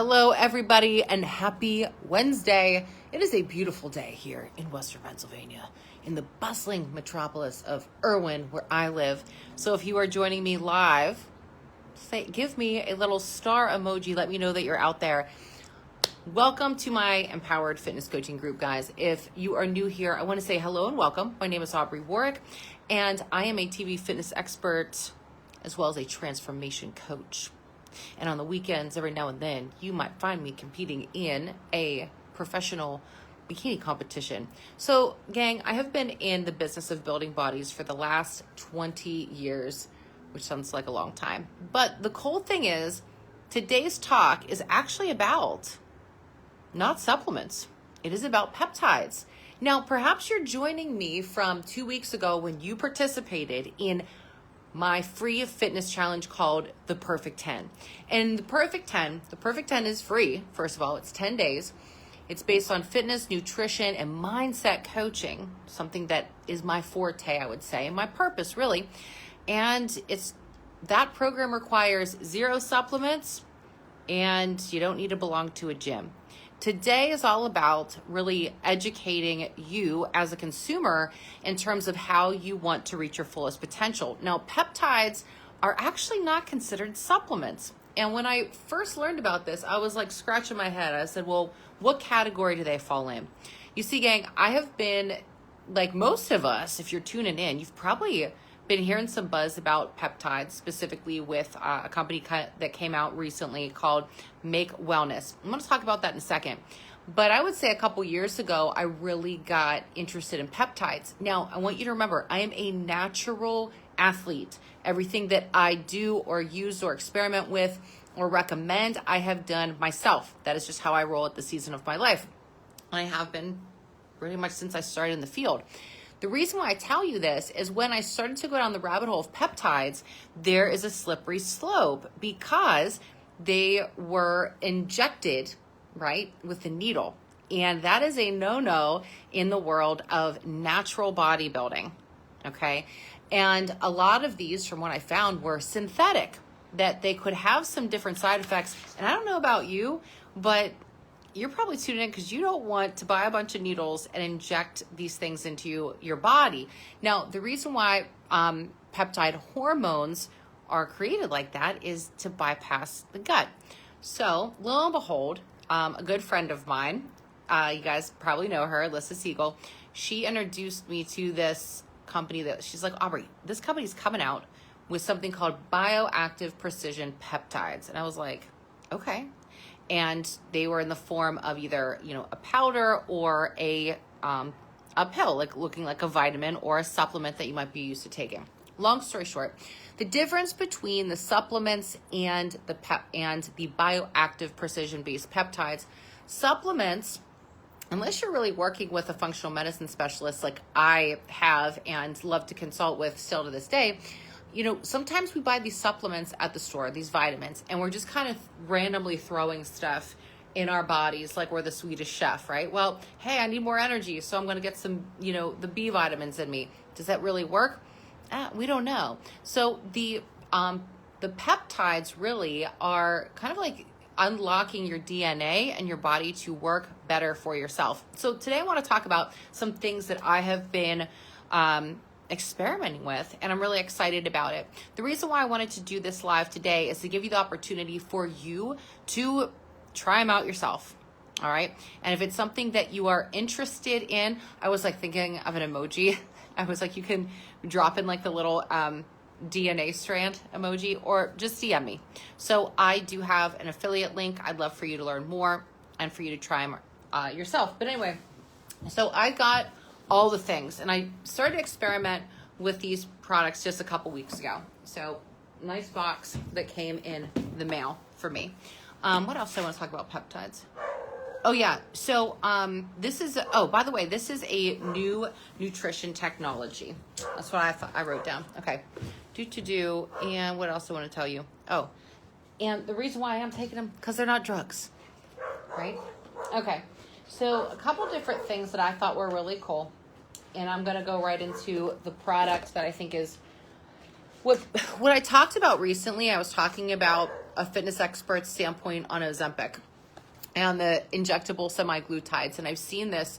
Hello, everybody, and happy Wednesday. It is a beautiful day here in Western Pennsylvania, in the bustling metropolis of Irwin, where I live. So if you are joining me live, give me a little star emoji. Let me know that you're out there. Welcome to my Empowered Fitness Coaching Group, guys. If you are new here, I want to say hello and welcome. My name is Aubrey Warwick, and I am a TV fitness expert as well as a transformation coach. And on the weekends, every now and then, you might find me competing in a professional bikini competition. So, gang, I have been in the business of building bodies for the last 20 years, which sounds like a long time. But the cool thing is, today's talk is actually about not supplements. It is about peptides. Now, perhaps you're joining me from 2 weeks ago when you participated in my free fitness challenge called the Perfect 10. And the Perfect 10 is free. First of all, it's 10 days. It's based on fitness, nutrition, and mindset coaching, something that is my forte, I would say, and my purpose, really. And that program requires 0 supplements, and you don't need to belong to a gym. Today is all about really educating you as a consumer in terms of how you want to reach your fullest potential. Now, peptides are actually not considered supplements. And when I first learned about this, I was like scratching my head. I said, well, what category do they fall in? You see, gang, I have been, like most of us, if you're tuning in, you've probably been hearing some buzz about peptides, specifically with a company that came out recently called Make Wellness. I'm going to talk about that in a second. But I would say a couple years ago, I really got interested in peptides. Now, I want you to remember, I am a natural athlete. Everything that I do or use or experiment with or recommend, I have done myself. That is just how I roll at the season of my life. I have been pretty much since I started in the field. The reason why I tell you this is when I started to go down the rabbit hole of peptides, there is a slippery slope because they were injected, right, with a needle. And that is a no-no in the world of natural bodybuilding, okay? And a lot of these, from what I found, were synthetic, that they could have some different side effects. And I don't know about you, but you're probably tuning in because you don't want to buy a bunch of needles and inject these things into your body. Now, the reason why peptide hormones are created like that is to bypass the gut. So, lo and behold, a good friend of mine, you guys probably know her, Alyssa Siegel, she introduced me to this company that she's like, Aubrey, this company's coming out with something called bioactive precision peptides. And I was like, okay. And they were in the form of either, a powder or a pill, like looking like a vitamin or a supplement that you might be used to taking. Long story short, the difference between the supplements and the bioactive precision-based peptides, supplements, unless you're really working with a functional medicine specialist like I have and love to consult with still to this day, sometimes we buy these supplements at the store, these vitamins, and we're just kind of randomly throwing stuff in our bodies like we're the Swedish chef, right? Well, hey, I need more energy, so I'm going to get some, the B vitamins in me. Does that really work? We don't know. So the peptides really are kind of like unlocking your DNA and your body to work better for yourself. So today I want to talk about some things that I have been experimenting with, and I'm really excited about it. The reason why I wanted to do this live today is to give you the opportunity for you to try them out yourself. All right. And if it's something that you are interested in, I was like thinking of an emoji. I was like, you can drop in like the little DNA strand emoji or just DM me. So I do have an affiliate link. I'd love for you to learn more and for you to try them yourself. But anyway, so I got all the things, and I started to experiment with these products just a couple weeks ago. So nice box that came in the mail for me. What else do I want to talk about peptides? Oh yeah, so this is, by the way, this is a new nutrition technology. That's what I wrote down. Okay, and what else do I want to tell you? Oh, and the reason why I'm taking them, because they're not drugs, right? Okay, so a couple different things that I thought were really cool. And I'm going to go right into the product that I think is what I talked about recently. I was talking about a fitness expert's standpoint on Ozempic. and the injectable semaglutides. And I've seen this,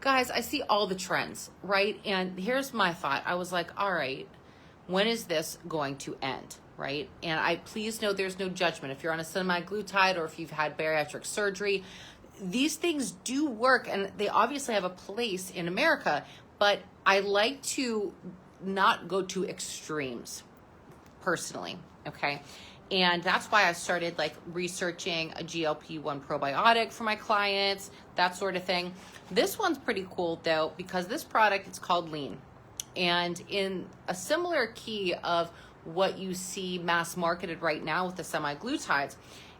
guys, I see all the trends, right? And here's my thought. I was like, all right, when is this going to end, right? And please know there's no judgment. If you're on a semaglutide or if you've had bariatric surgery, these things do work, and they obviously have a place in America, but I like to not go to extremes personally, okay? And that's why I started like researching a GLP-1 probiotic for my clients, that sort of thing. This one's pretty cool though, because this product, it's called Lean. And in a similar key of what you see mass marketed right now with the semaglutides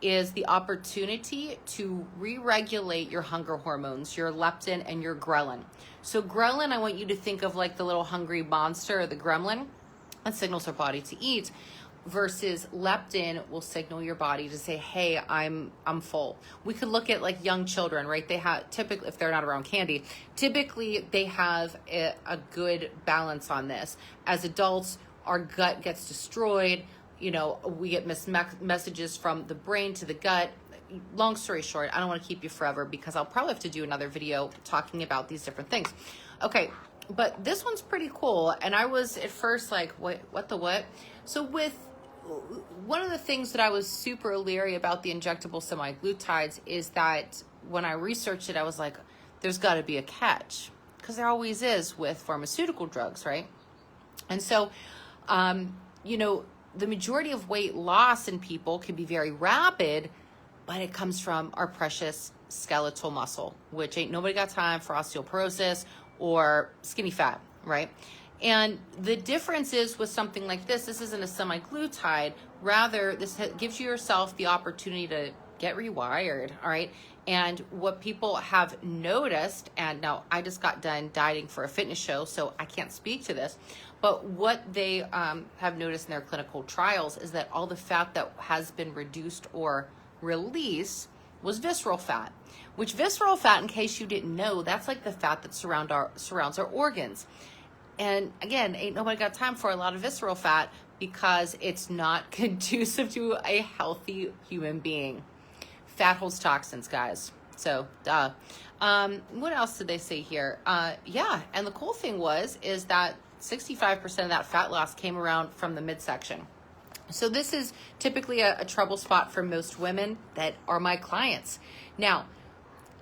is the opportunity to re-regulate your hunger hormones, your leptin and your ghrelin. So ghrelin, I want you to think of like the little hungry monster or the gremlin that signals our body to eat, versus leptin will signal your body to say, hey, I'm full. We could look at like young children, right? They have typically, if they're not around candy, typically they have a good balance on this. As adults, our gut gets destroyed. You know, we get messages from the brain to the gut. Long story short, I don't want to keep you forever because I'll probably have to do another video talking about these different things. Okay, but this one's pretty cool. And I was at first like, what the what? So with one of the things that I was super leery about the injectable semaglutides is that when I researched it, I was like, there's got to be a catch, because there always is with pharmaceutical drugs, right? And so, you know, the majority of weight loss in people can be very rapid, but it comes from our precious skeletal muscle, which ain't nobody got time for osteoporosis or skinny fat, right? And the difference is with something like this isn't a semaglutide. Rather, this gives yourself the opportunity to get rewired, all right? And what people have noticed, and now I just got done dieting for a fitness show, so I can't speak to this, but what they have noticed in their clinical trials is that all the fat that has been reduced or released was visceral fat, which visceral fat, in case you didn't know, that's like the fat that surrounds our organs. And again, ain't nobody got time for a lot of visceral fat because it's not conducive to a healthy human being. Fat holds toxins, guys. So, duh. What else did they say here? Yeah, and the cool thing is that 65% of that fat loss came around from the midsection. So this is typically a trouble spot for most women that are my clients. Now,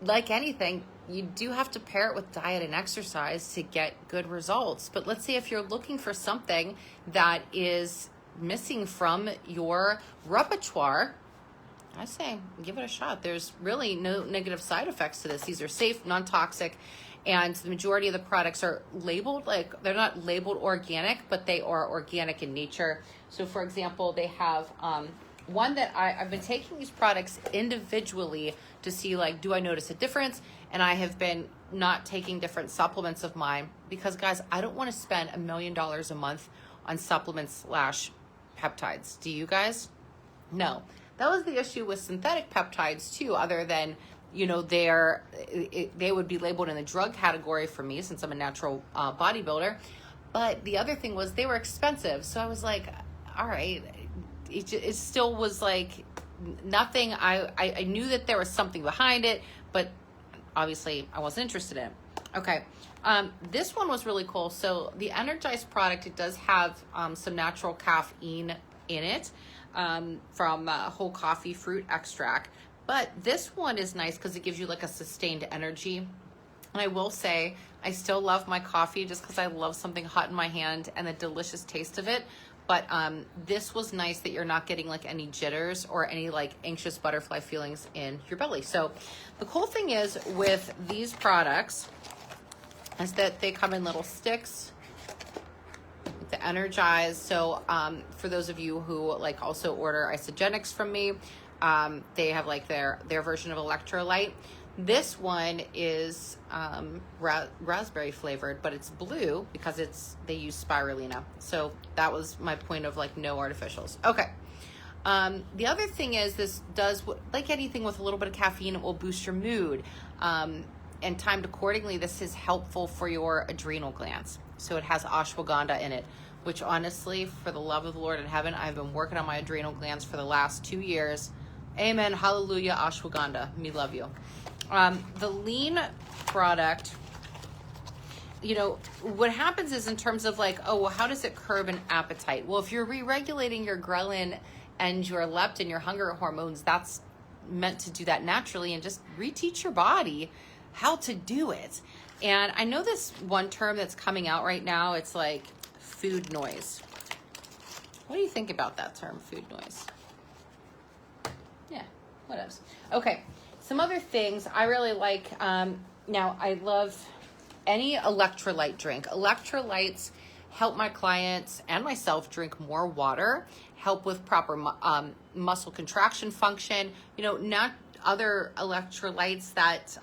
like anything, you do have to pair it with diet and exercise to get good results. But let's say if you're looking for something that is missing from your repertoire, I say give it a shot. There's really no negative side effects to this. These are safe, non-toxic, and the majority of the products are labeled, like they're not labeled organic, but they are organic in nature. So for example, they have one that I've been taking these products individually to see, like, do I notice a difference? And I have been not taking different supplements of mine because, guys, I don't want to spend $1 million a month on supplements / peptides. Do you guys? No. That was the issue with synthetic peptides too, other than, you know, they would be labeled in the drug category for me since I'm a natural bodybuilder. But the other thing was they were expensive. So I was like, all right, it still was like nothing. I knew that there was something behind it, but obviously I wasn't interested in it. Okay. This one was really cool. So the Energized product, it does have some natural caffeine in it from whole coffee fruit extract. But this one is nice because it gives you like a sustained energy. And I will say, I still love my coffee just because I love something hot in my hand and the delicious taste of it. But this was nice that you're not getting like any jitters or any like anxious butterfly feelings in your belly. So the cool thing is with these products is that they come in little sticks, the Energize. So for those of you who like also order Isogenics from me, they have like their version of electrolyte. This one is raspberry flavored, but it's blue because they use spirulina. So that was my point of like no artificials. Okay. The other thing is this does, like anything with a little bit of caffeine, it will boost your mood. And timed accordingly, this is helpful for your adrenal glands. So it has ashwagandha in it, which honestly, for the love of the Lord in heaven, I've been working on my adrenal glands for the last 2 years. Amen. Hallelujah. Ashwagandha. Me love you. The lean product, you know, what happens is in terms of like, oh, well, how does it curb an appetite? Well, if you're re-regulating your ghrelin and your leptin, your hunger hormones, that's meant to do that naturally, and just reteach your body how to do it. And I know this one term that's coming out right now, it's like food noise. What do you think about that term, food noise? Yeah, what else? Okay, some other things I really like. Now, I love any electrolyte drink. Electrolytes help my clients and myself drink more water, help with proper muscle contraction function. You know, not other electrolytes that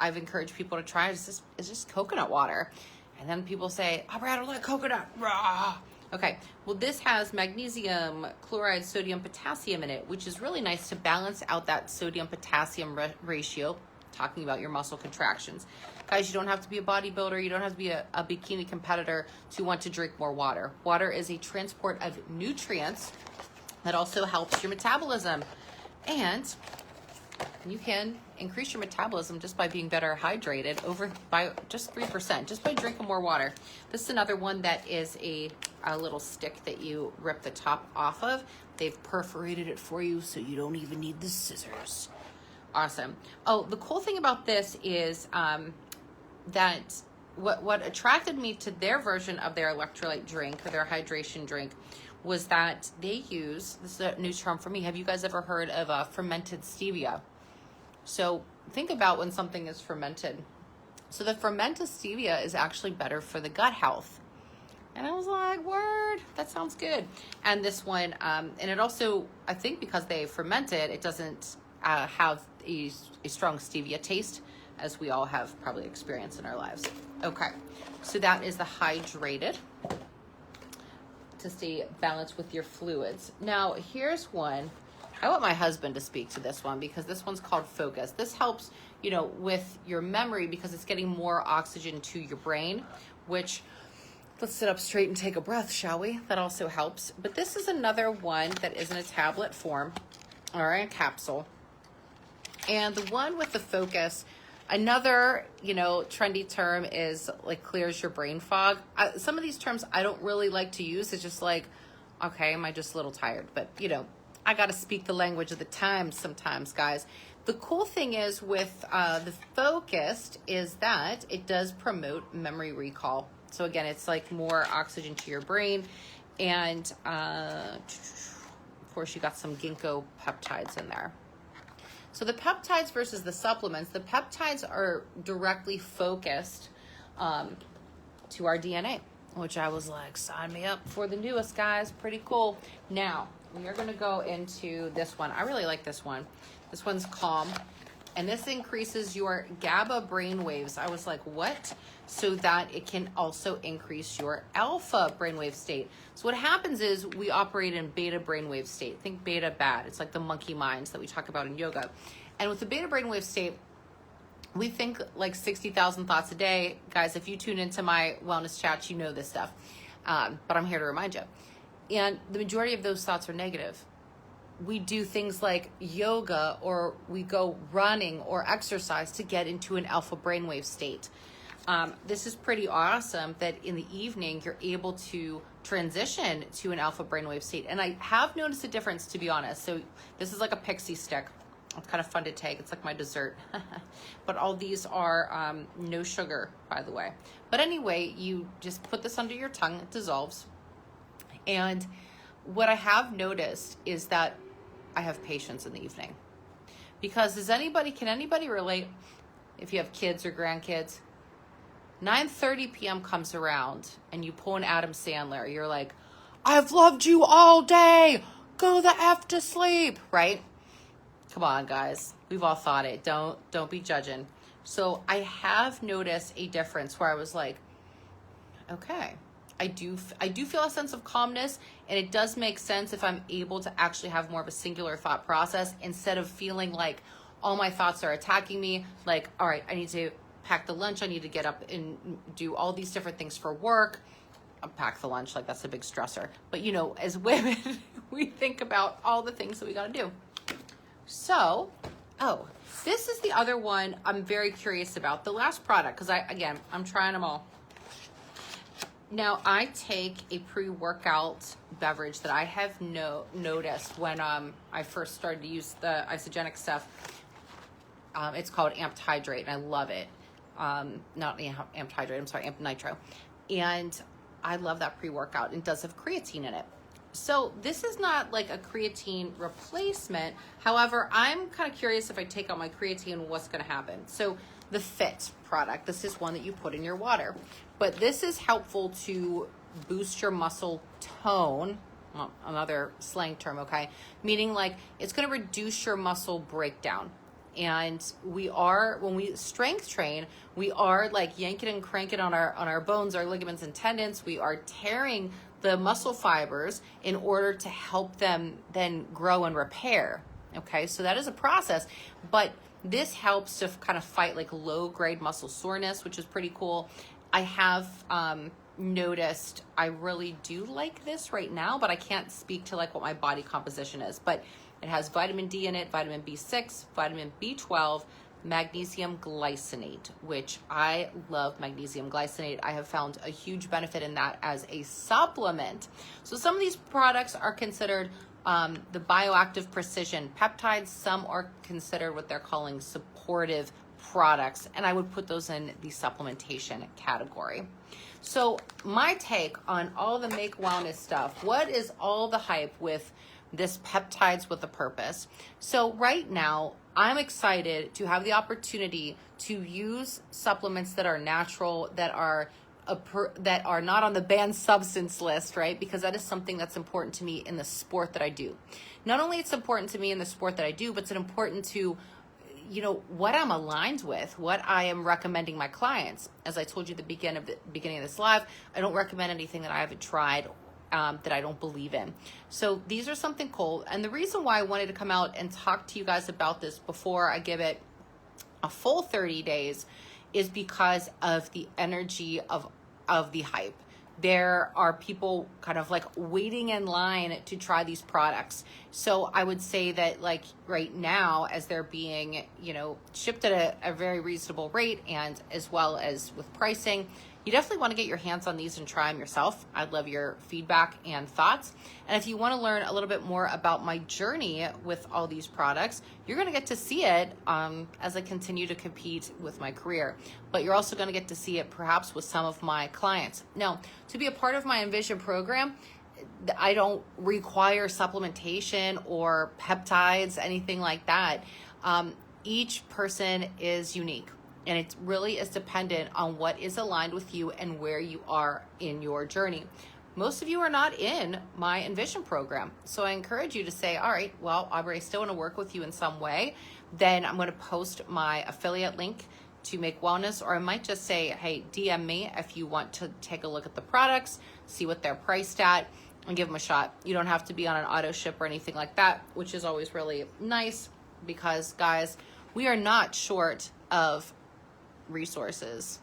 I've encouraged people to try is just coconut water. And then people say, I'd rather like coconut. Rah. Okay, well, this has magnesium, chloride, sodium, potassium in it, which is really nice to balance out that sodium-potassium ratio, talking about your muscle contractions. Guys, you don't have to be a bodybuilder. You don't have to be a bikini competitor to want to drink more water. Water is a transport of nutrients that also helps your metabolism. And you can increase your metabolism just by being better hydrated by just 3%, just by drinking more water. This is another one that is a little stick that you rip the top off of. They've perforated it for you so you don't even need the scissors. Awesome. Oh, the cool thing about this is that what attracted me to their version of their electrolyte drink, or their hydration drink, was that they use, this is a new term for me, have you guys ever heard of fermented stevia? So think about when something is fermented. So the fermented stevia is actually better for the gut health. And I was like, word, that sounds good. And this one, and it also, I think because they ferment it, it doesn't have a strong stevia taste, as we all have probably experienced in our lives. Okay, so that is the hydrated, to stay balanced with your fluids. Now, here's one. I want my husband to speak to this one, because this one's called Focus. This helps, you know, with your memory, because it's getting more oxygen to your brain, which, let's sit up straight and take a breath, shall we? That also helps. But this is another one that is in a tablet form, or in a capsule. And the one with the Focus, another, you know, trendy term is like clears your brain fog. Some of these terms I don't really like to use. It's just like, okay, am I just a little tired? But, you know, I got to speak the language of the times sometimes, guys. The cool thing is with the Focused is that it does promote memory recall. So again, it's like more oxygen to your brain. And of course, you got some ginkgo peptides in there. So the peptides versus the supplements, the peptides are directly focused to our DNA, which I was like, sign me up for the newest, guys. Pretty cool. Now, we are going to go into this one. I really like this one. This one's Calm, and this increases your GABA brain waves. I was like, what? So that it can also increase your alpha brainwave state. So what happens is we operate in beta brainwave state. Think beta bad. It's like the monkey minds that we talk about in yoga. And with the beta brainwave state, we think like 60,000 thoughts a day. Guys, if you tune into my wellness chats, you know this stuff. But I'm here to remind you. And the majority of those thoughts are negative. We do things like yoga, or we go running or exercise to get into an alpha brainwave state. This is pretty awesome that in the evening you're able to transition to an alpha brainwave state. And I have noticed a difference, to be honest. So this is like a pixie stick. It's kind of fun to take. It's like my dessert. But all these are no sugar, by the way. But anyway, you just put this under your tongue. It dissolves. And what I have noticed is that I have patience in the evening. Because can anybody relate, if you have kids or grandkids? 9:30 p.m. comes around and you pull an Adam Sandler. You're like, I've loved you all day. Go the F to sleep, right? Come on, guys. We've all thought it. Don't be judging. So I have noticed a difference where I was like, okay, I do feel a sense of calmness, and it does make sense if I'm able to actually have more of a singular thought process instead of feeling like all my thoughts are attacking me. Like, all right, I need to pack the lunch. I need to get up and do all these different things for work. Pack the lunch, like that's a big stressor. But you know, as women, we think about all the things that we got to do. So, oh, this is the other one I'm very curious about. The last product, because I'm trying them all. Now, I take a pre-workout beverage that I have noticed when I first started to use the isogenic stuff. It's called Amped Hydrate, and I love it. Not Amped Hydrate, I'm sorry, Amped Nitro. And I love that pre-workout. It does have creatine in it. So this is not like a creatine replacement. However, I'm kind of curious if I take out my creatine, what's going to happen. So the Fit product, this is one that you put in your water. But this is helpful to boost your muscle tone, well, another slang term, okay? Meaning like it's going to reduce your muscle breakdown. And when we strength train, we are like yanking and cranking on our bones, our ligaments and tendons. We are tearing the muscle fibers in order to help them then grow and repair. Okay, so that is a process, but this helps to kind of fight like low grade muscle soreness, which is pretty cool. I have noticed I really do like this right now, but I can't speak to like what my body composition is. But it has vitamin D in it, vitamin B6, vitamin B12, magnesium glycinate, which I love magnesium glycinate. I have found a huge benefit in that as a supplement. So some of these products are considered the bioactive precision peptides. Some are considered what they're calling supportive products, and I would put those in the supplementation category. So my take on all the Make Wellness stuff, what is all the hype with this Peptides with a Purpose? So right now, I'm excited to have the opportunity to use supplements that are natural, that are not on the banned substance list, right? Because that is something that's important to me in the sport that I do. Not only it's important to me in the sport that I do, but it's important to what I'm aligned with, what I am recommending my clients. As I told you at the beginning of this live, I don't recommend anything that I haven't tried, that I don't believe in. So these are something cool. And the reason why I wanted to come out and talk to you guys about this before I give it a full 30 days is because of the energy of the hype. There are people kind of like waiting in line to try these products. So I would say that like right now, as they're being, shipped at a very reasonable rate, and as well as with pricing, you definitely want to get your hands on these and try them yourself. I'd love your feedback and thoughts. And if you want to learn a little bit more about my journey with all these products, you're going to get to see it as I continue to compete with my career. But you're also going to get to see it perhaps with some of my clients. Now, to be a part of my Envision program, I don't require supplementation or peptides, anything like that. Each person is unique. And it really is dependent on what is aligned with you and where you are in your journey. Most of you are not in my Envision program. So I encourage you to say, all right, well, Aubrey, I still want to work with you in some way. Then I'm going to post my affiliate link to Make Wellness, or I might just say, hey, DM me if you want to take a look at the products, see what they're priced at, and give them a shot. You don't have to be on an auto ship or anything like that, which is always really nice because, guys, we are not short of resources.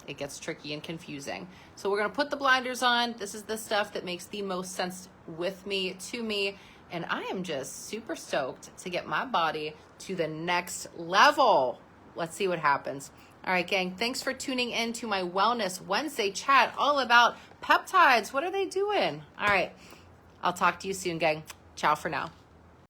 It gets tricky and confusing. So we're going to put the blinders on. This is the stuff that makes the most sense with me, to me, and I am just super stoked to get my body to the next level. Let's see what happens. All right, gang, thanks for tuning in to my Wellness Wednesday chat all about peptides. What are they doing? All right, I'll talk to you soon, gang. Ciao for now.